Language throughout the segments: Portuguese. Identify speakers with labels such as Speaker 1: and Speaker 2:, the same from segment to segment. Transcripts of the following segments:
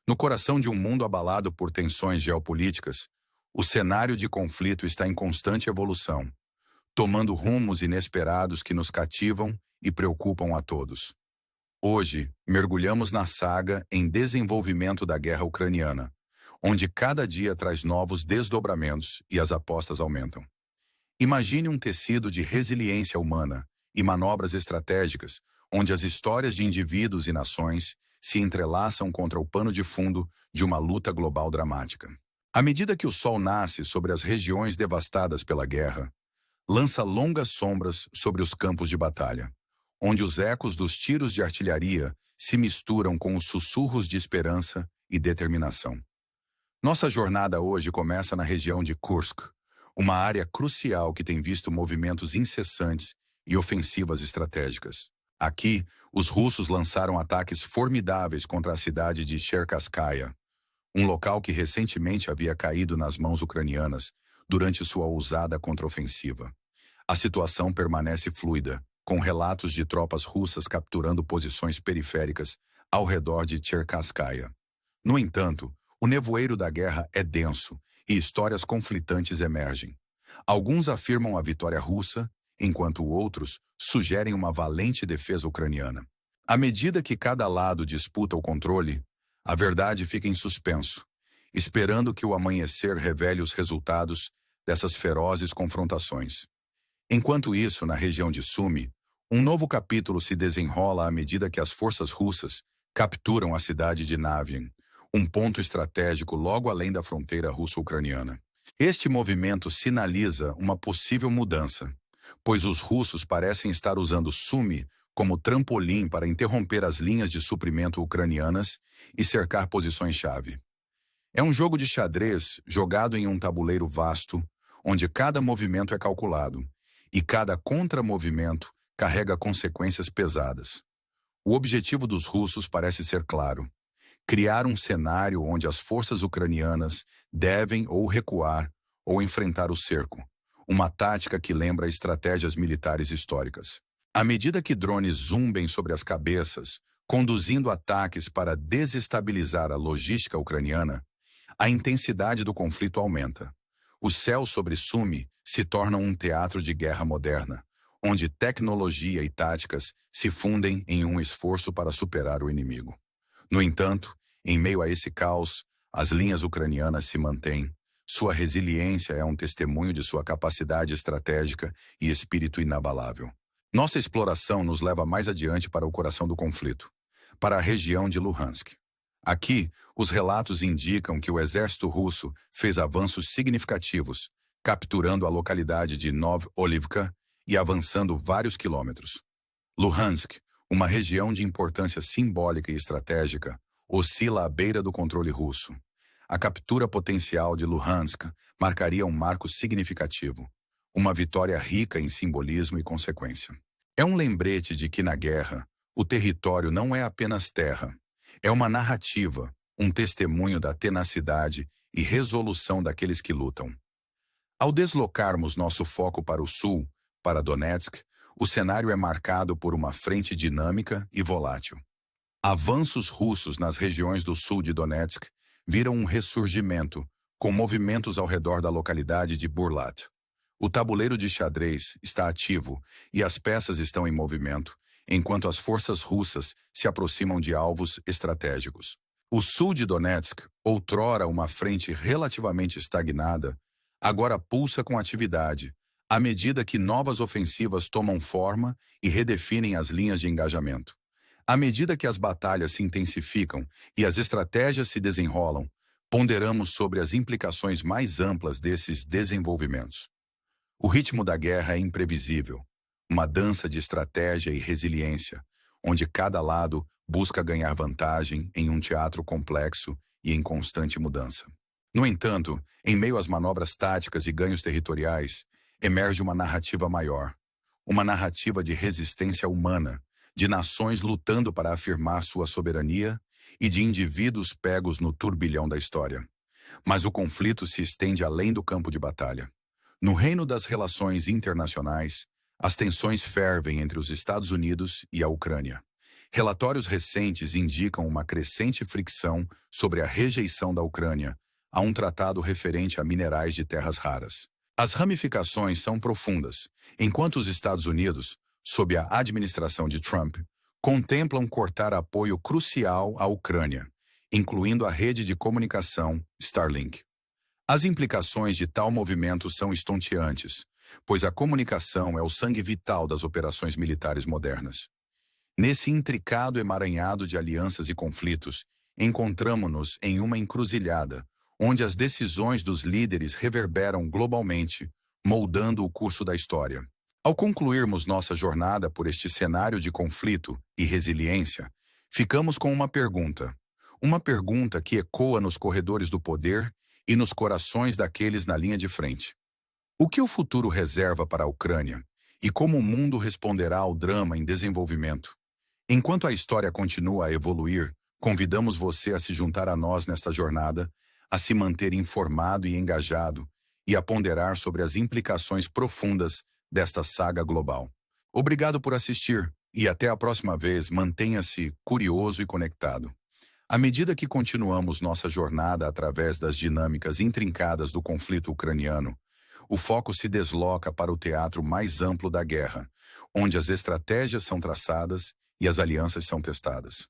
Speaker 1: No coração de um mundo abalado por tensões geopolíticas, o cenário de conflito está em constante evolução, tomando rumos inesperados que nos cativam e preocupam a todos. Hoje, mergulhamos na saga em desenvolvimento da guerra ucraniana, onde cada dia traz novos desdobramentos e as apostas aumentam. Imagine um tecido de resiliência humana e manobras estratégicas, onde as histórias de indivíduos e nações se entrelaçam contra o pano de fundo de uma luta global dramática. À medida que o sol nasce sobre as regiões devastadas pela guerra, lança longas sombras sobre os campos de batalha, onde os ecos dos tiros de artilharia se misturam com os sussurros de esperança e determinação. Nossa jornada hoje começa na região de Kursk, uma área crucial que tem visto movimentos incessantes e ofensivas estratégicas. Aqui, os russos lançaram ataques formidáveis contra a cidade de Cherkasskaya, um local que recentemente havia caído nas mãos ucranianas durante sua ousada contraofensiva. A situação permanece fluida, com relatos de tropas russas capturando posições periféricas ao redor de Cherkasskaya. No entanto, o nevoeiro da guerra é denso e histórias conflitantes emergem. Alguns afirmam a vitória russa, enquanto outros sugerem uma valente defesa ucraniana. À medida que cada lado disputa o controle, a verdade fica em suspenso, esperando que o amanhecer revele os resultados dessas ferozes confrontações. Enquanto isso, na região de Sumy, um novo capítulo se desenrola à medida que as forças russas capturam a cidade de Navian, um ponto estratégico logo além da fronteira russo-ucraniana. Este movimento sinaliza uma possível mudança, pois os russos parecem estar usando Sumy como trampolim para interromper as linhas de suprimento ucranianas e cercar posições-chave. É um jogo de xadrez jogado em um tabuleiro vasto, onde cada movimento é calculado, e cada contramovimento carrega consequências pesadas. O objetivo dos russos parece ser claro: criar um cenário onde as forças ucranianas devem ou recuar ou enfrentar o cerco, uma tática que lembra estratégias militares históricas. À medida que drones zumbem sobre as cabeças, conduzindo ataques para desestabilizar a logística ucraniana, a intensidade do conflito aumenta. Os céus sobre Sumy se tornam um teatro de guerra moderna, onde tecnologia e táticas se fundem em um esforço para superar o inimigo. No entanto, em meio a esse caos, as linhas ucranianas se mantêm. Sua resiliência é um testemunho de sua capacidade estratégica e espírito inabalável. Nossa exploração nos leva mais adiante para o coração do conflito, para a região de Luhansk. Aqui, os relatos indicam que o exército russo fez avanços significativos, capturando a localidade de Nov-Olivka e avançando vários quilômetros. Luhansk, uma região de importância simbólica e estratégica, oscila à beira do controle russo. A captura potencial de Luhansk marcaria um marco significativo, uma vitória rica em simbolismo e consequência. É um lembrete de que na guerra, o território não é apenas terra, é uma narrativa, um testemunho da tenacidade e resolução daqueles que lutam. Ao deslocarmos nosso foco para o sul, para Donetsk, o cenário é marcado por uma frente dinâmica e volátil. Avanços russos nas regiões do sul de Donetsk viram um ressurgimento, com movimentos ao redor da localidade de Burlat. O tabuleiro de xadrez está ativo e as peças estão em movimento, enquanto as forças russas se aproximam de alvos estratégicos. O sul de Donetsk, outrora uma frente relativamente estagnada, agora pulsa com atividade, à medida que novas ofensivas tomam forma e redefinem as linhas de engajamento. À medida que as batalhas se intensificam e as estratégias se desenrolam, ponderamos sobre as implicações mais amplas desses desenvolvimentos. O ritmo da guerra é imprevisível, uma dança de estratégia e resiliência, onde cada lado busca ganhar vantagem em um teatro complexo e em constante mudança. No entanto, em meio às manobras táticas e ganhos territoriais, emerge uma narrativa maior, uma narrativa de resistência humana, de nações lutando para afirmar sua soberania e de indivíduos pegos no turbilhão da história. Mas o conflito se estende além do campo de batalha. No reino das relações internacionais, as tensões fervem entre os Estados Unidos e a Ucrânia. Relatórios recentes indicam uma crescente fricção sobre a rejeição da Ucrânia a um tratado referente a minerais de terras raras. As ramificações são profundas, enquanto os Estados Unidos, sob a administração de Trump, contemplam cortar apoio crucial à Ucrânia, incluindo a rede de comunicação Starlink. As implicações de tal movimento são estonteantes, pois a comunicação é o sangue vital das operações militares modernas. Nesse intricado emaranhado de alianças e conflitos, encontramo-nos em uma encruzilhada, onde as decisões dos líderes reverberam globalmente, moldando o curso da história. Ao concluirmos nossa jornada por este cenário de conflito e resiliência, ficamos com uma pergunta que ecoa nos corredores do poder e nos corações daqueles na linha de frente. O que o futuro reserva para a Ucrânia e como o mundo responderá ao drama em desenvolvimento? Enquanto a história continua a evoluir, convidamos você a se juntar a nós nesta jornada, a se manter informado e engajado e a ponderar sobre as implicações profundas desta saga global. Obrigado por assistir e até a próxima vez. Mantenha-se curioso e conectado. À medida que continuamos nossa jornada através das dinâmicas intrincadas do conflito ucraniano, o foco se desloca para o teatro mais amplo da guerra, onde as estratégias são traçadas e as alianças são testadas.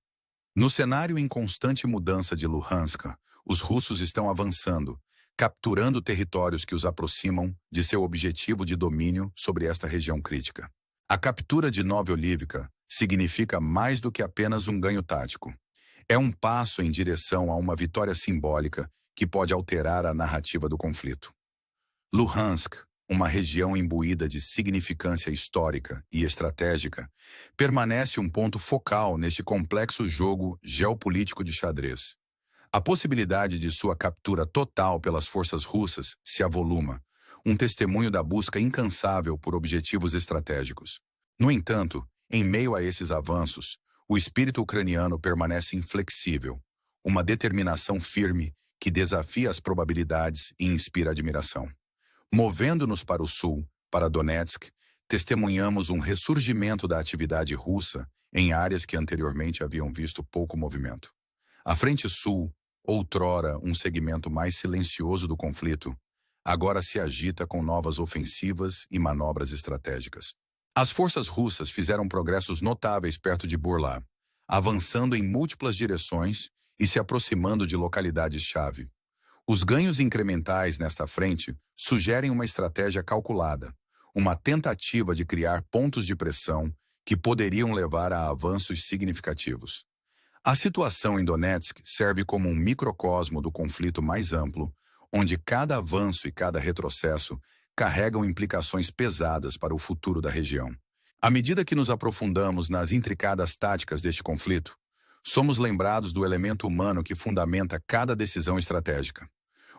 Speaker 1: No cenário em constante mudança de Luhansk, os russos estão avançando, capturando territórios que os aproximam de seu objetivo de domínio sobre esta região crítica. A captura de Novoivivka significa mais do que apenas um ganho tático. É um passo em direção a uma vitória simbólica que pode alterar a narrativa do conflito. Luhansk, uma região imbuída de significância histórica e estratégica, permanece um ponto focal neste complexo jogo geopolítico de xadrez. A possibilidade de sua captura total pelas forças russas se avoluma, um testemunho da busca incansável por objetivos estratégicos. No entanto, em meio a esses avanços, o espírito ucraniano permanece inflexível, uma determinação firme que desafia as probabilidades e inspira admiração. Movendo-nos para o sul, para Donetsk, testemunhamos um ressurgimento da atividade russa em áreas que anteriormente haviam visto pouco movimento. A frente sul, outrora um segmento mais silencioso do conflito, agora se agita com novas ofensivas e manobras estratégicas. As forças russas fizeram progressos notáveis perto de Burla, avançando em múltiplas direções e se aproximando de localidades-chave. Os ganhos incrementais nesta frente sugerem uma estratégia calculada, uma tentativa de criar pontos de pressão que poderiam levar a avanços significativos. A situação em Donetsk serve como um microcosmo do conflito mais amplo, onde cada avanço e cada retrocesso carregam implicações pesadas para o futuro da região. À medida que nos aprofundamos nas intricadas táticas deste conflito, somos lembrados do elemento humano que fundamenta cada decisão estratégica.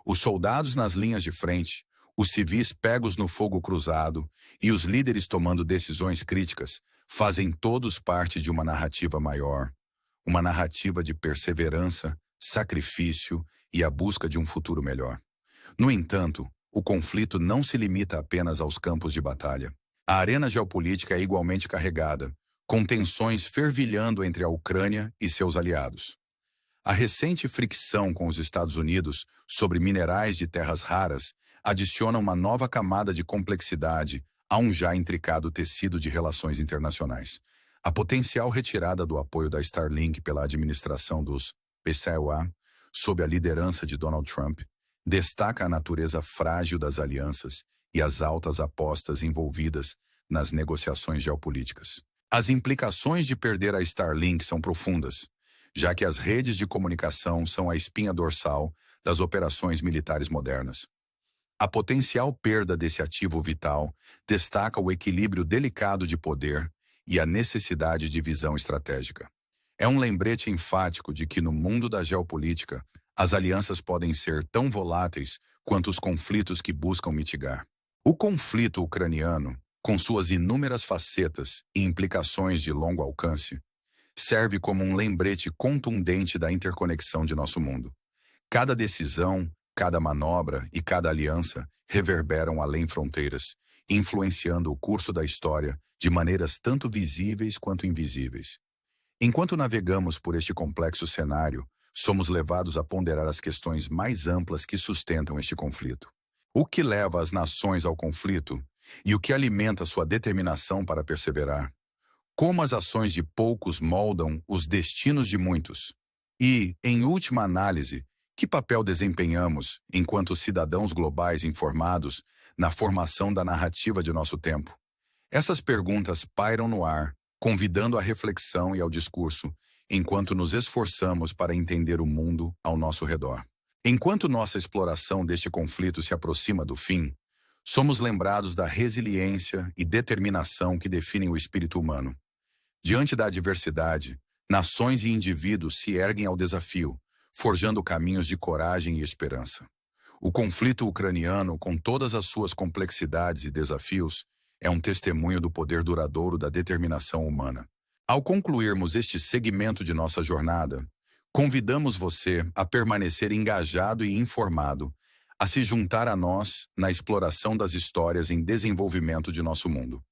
Speaker 1: Os soldados nas linhas de frente, os civis pegos no fogo cruzado e os líderes tomando decisões críticas fazem todos parte de uma narrativa maior, uma narrativa de perseverança, sacrifício e a busca de um futuro melhor. No entanto, o conflito não se limita apenas aos campos de batalha. A arena geopolítica é igualmente carregada, com tensões fervilhando entre a Ucrânia e seus aliados. A recente fricção com os Estados Unidos sobre minerais de terras raras adiciona uma nova camada de complexidade a um já intricado tecido de relações internacionais. A potencial retirada do apoio da Starlink pela administração dos PCUA, sob a liderança de Donald Trump, destaca a natureza frágil das alianças e as altas apostas envolvidas nas negociações geopolíticas. As implicações de perder a Starlink são profundas, já que as redes de comunicação são a espinha dorsal das operações militares modernas. A potencial perda desse ativo vital destaca o equilíbrio delicado de poder e a necessidade de visão estratégica. É um lembrete enfático de que no mundo da geopolítica, as alianças podem ser tão voláteis quanto os conflitos que buscam mitigar. O conflito ucraniano, com suas inúmeras facetas e implicações de longo alcance, serve como um lembrete contundente da interconexão de nosso mundo. Cada decisão, cada manobra e cada aliança reverberam além fronteiras, influenciando o curso da história de maneiras tanto visíveis quanto invisíveis. Enquanto navegamos por este complexo cenário, somos levados a ponderar as questões mais amplas que sustentam este conflito. O que leva as nações ao conflito e o que alimenta sua determinação para perseverar? Como as ações de poucos moldam os destinos de muitos? E, em última análise, que papel desempenhamos, enquanto cidadãos globais informados, na formação da narrativa de nosso tempo? Essas perguntas pairam no ar, convidando à reflexão e ao discurso, enquanto nos esforçamos para entender o mundo ao nosso redor. Enquanto nossa exploração deste conflito se aproxima do fim, somos lembrados da resiliência e determinação que definem o espírito humano. Diante da adversidade, nações e indivíduos se erguem ao desafio, forjando caminhos de coragem e esperança. O conflito ucraniano, com todas as suas complexidades e desafios, é um testemunho do poder duradouro da determinação humana. Ao concluirmos este segmento de nossa jornada, convidamos você a permanecer engajado e informado, a se juntar a nós na exploração das histórias em desenvolvimento de nosso mundo.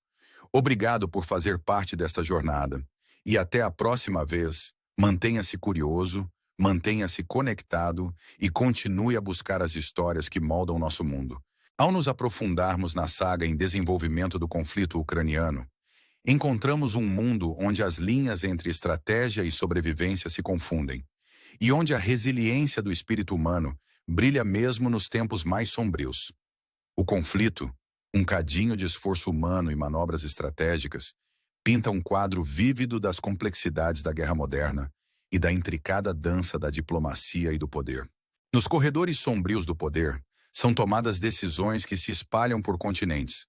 Speaker 1: Obrigado por fazer parte desta jornada e até a próxima vez, mantenha-se curioso, mantenha-se conectado e continue a buscar as histórias que moldam nosso mundo. Ao nos aprofundarmos na saga em desenvolvimento do conflito ucraniano, encontramos um mundo onde as linhas entre estratégia e sobrevivência se confundem, e onde a resiliência do espírito humano brilha mesmo nos tempos mais sombrios. O conflito, um cadinho de esforço humano e manobras estratégicas, pinta um quadro vívido das complexidades da guerra moderna e da intricada dança da diplomacia e do poder. Nos corredores sombrios do poder, são tomadas decisões que se espalham por continentes,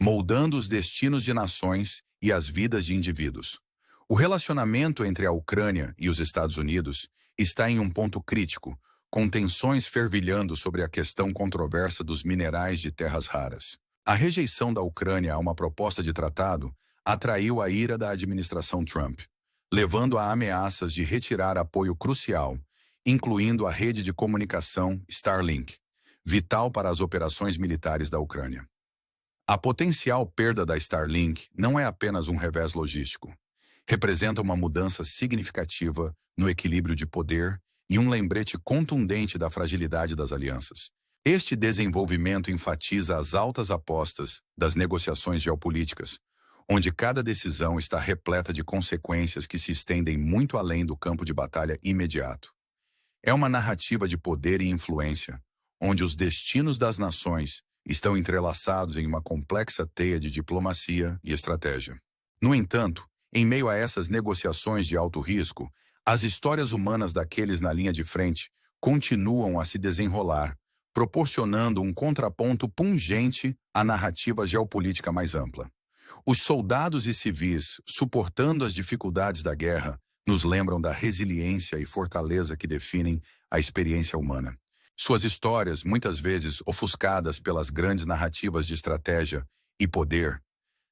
Speaker 1: moldando os destinos de nações e as vidas de indivíduos. O relacionamento entre a Ucrânia e os Estados Unidos está em um ponto crítico, com tensões fervilhando sobre a questão controversa dos minerais de terras raras. A rejeição da Ucrânia a uma proposta de tratado atraiu a ira da administração Trump, levando a ameaças de retirar apoio crucial, incluindo a rede de comunicação Starlink, vital para as operações militares da Ucrânia. A potencial perda da Starlink não é apenas um revés logístico. Representa uma mudança significativa no equilíbrio de poder e um lembrete contundente da fragilidade das alianças. Este desenvolvimento enfatiza as altas apostas das negociações geopolíticas, onde cada decisão está repleta de consequências que se estendem muito além do campo de batalha imediato. É uma narrativa de poder e influência, onde os destinos das nações estão entrelaçados em uma complexa teia de diplomacia e estratégia. No entanto, em meio a essas negociações de alto risco, as histórias humanas daqueles na linha de frente continuam a se desenrolar, proporcionando um contraponto pungente à narrativa geopolítica mais ampla. Os soldados e civis, suportando as dificuldades da guerra, nos lembram da resiliência e fortaleza que definem a experiência humana. Suas histórias, muitas vezes ofuscadas pelas grandes narrativas de estratégia e poder,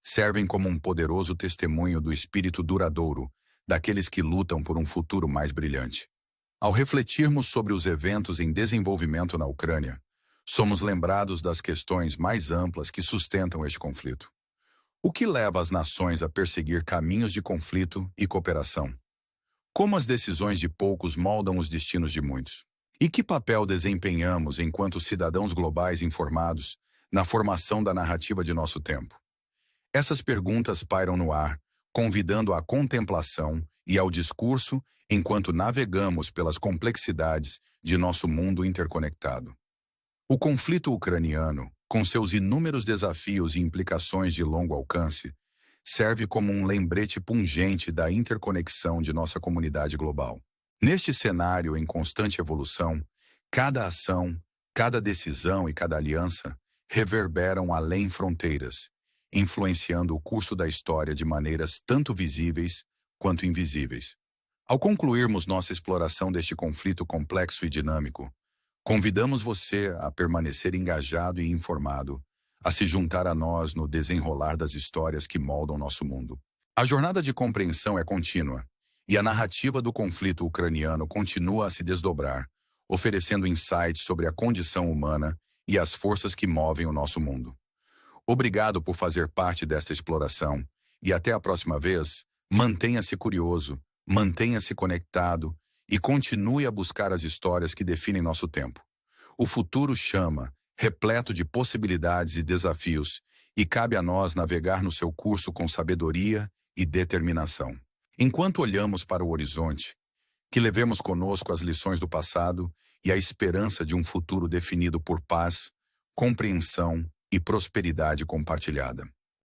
Speaker 1: servem como um poderoso testemunho do espírito duradouro daqueles que lutam por um futuro mais brilhante. Ao refletirmos sobre os eventos em desenvolvimento na Ucrânia, somos lembrados das questões mais amplas que sustentam este conflito. O que leva as nações a perseguir caminhos de conflito e cooperação? Como as decisões de poucos moldam os destinos de muitos? E que papel desempenhamos enquanto cidadãos globais informados na formação da narrativa de nosso tempo? Essas perguntas pairam no ar, convidando à contemplação e ao discurso enquanto navegamos pelas complexidades de nosso mundo interconectado. O conflito ucraniano, com seus inúmeros desafios e implicações de longo alcance, serve como um lembrete pungente da interconexão de nossa comunidade global. Neste cenário em constante evolução, cada ação, cada decisão e cada aliança reverberam além fronteiras, influenciando o curso da história de maneiras tanto visíveis quanto invisíveis. Ao concluirmos nossa exploração deste conflito complexo e dinâmico, convidamos você a permanecer engajado e informado, a se juntar a nós no desenrolar das histórias que moldam nosso mundo. A jornada de compreensão é contínua, e a narrativa do conflito ucraniano continua a se desdobrar, oferecendo insights sobre a condição humana e as forças que movem o nosso mundo. Obrigado por fazer parte desta exploração, e até a próxima vez, mantenha-se curioso, Mantenha-se conectado e continue a buscar as histórias que definem nosso tempo. O futuro chama, repleto de possibilidades e desafios, e cabe a nós navegar no seu curso com sabedoria e determinação. Enquanto olhamos para o horizonte, que levemos conosco as lições do passado e a esperança de um futuro definido por paz, compreensão e prosperidade compartilhada.